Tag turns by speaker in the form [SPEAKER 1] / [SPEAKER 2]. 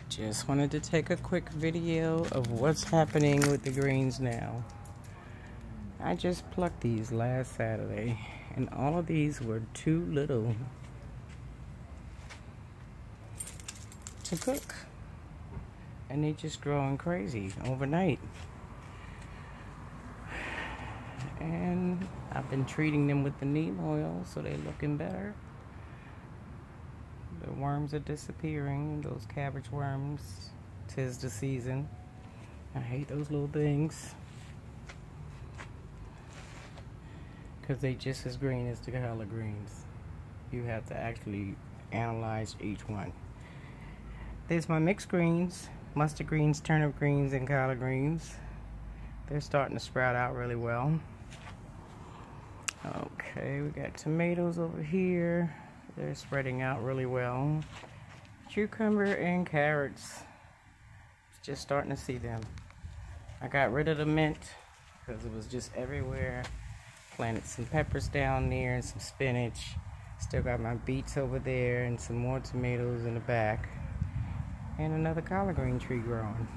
[SPEAKER 1] Just wanted to take a quick video of what's happening with the greens now. I just plucked these last Saturday, and all of these were too little to cook. And they just growing crazy overnight. And I've been treating them with the neem oil, so they're looking better. The worms are disappearing, those cabbage worms. 'Tis the season. I hate those little things, because they just as green as the collard greens. You have to actually analyze each one. There's my mixed greens, mustard greens, turnip greens, and collard greens. They're starting to sprout out really well. Okay, we got tomatoes over here. They're spreading out really well. Cucumber and carrots. Just starting to see them. I got rid of the mint because it was just everywhere. Planted some peppers down there and some spinach. Still got my beets over there and some more tomatoes in the back. And another collard green tree growing.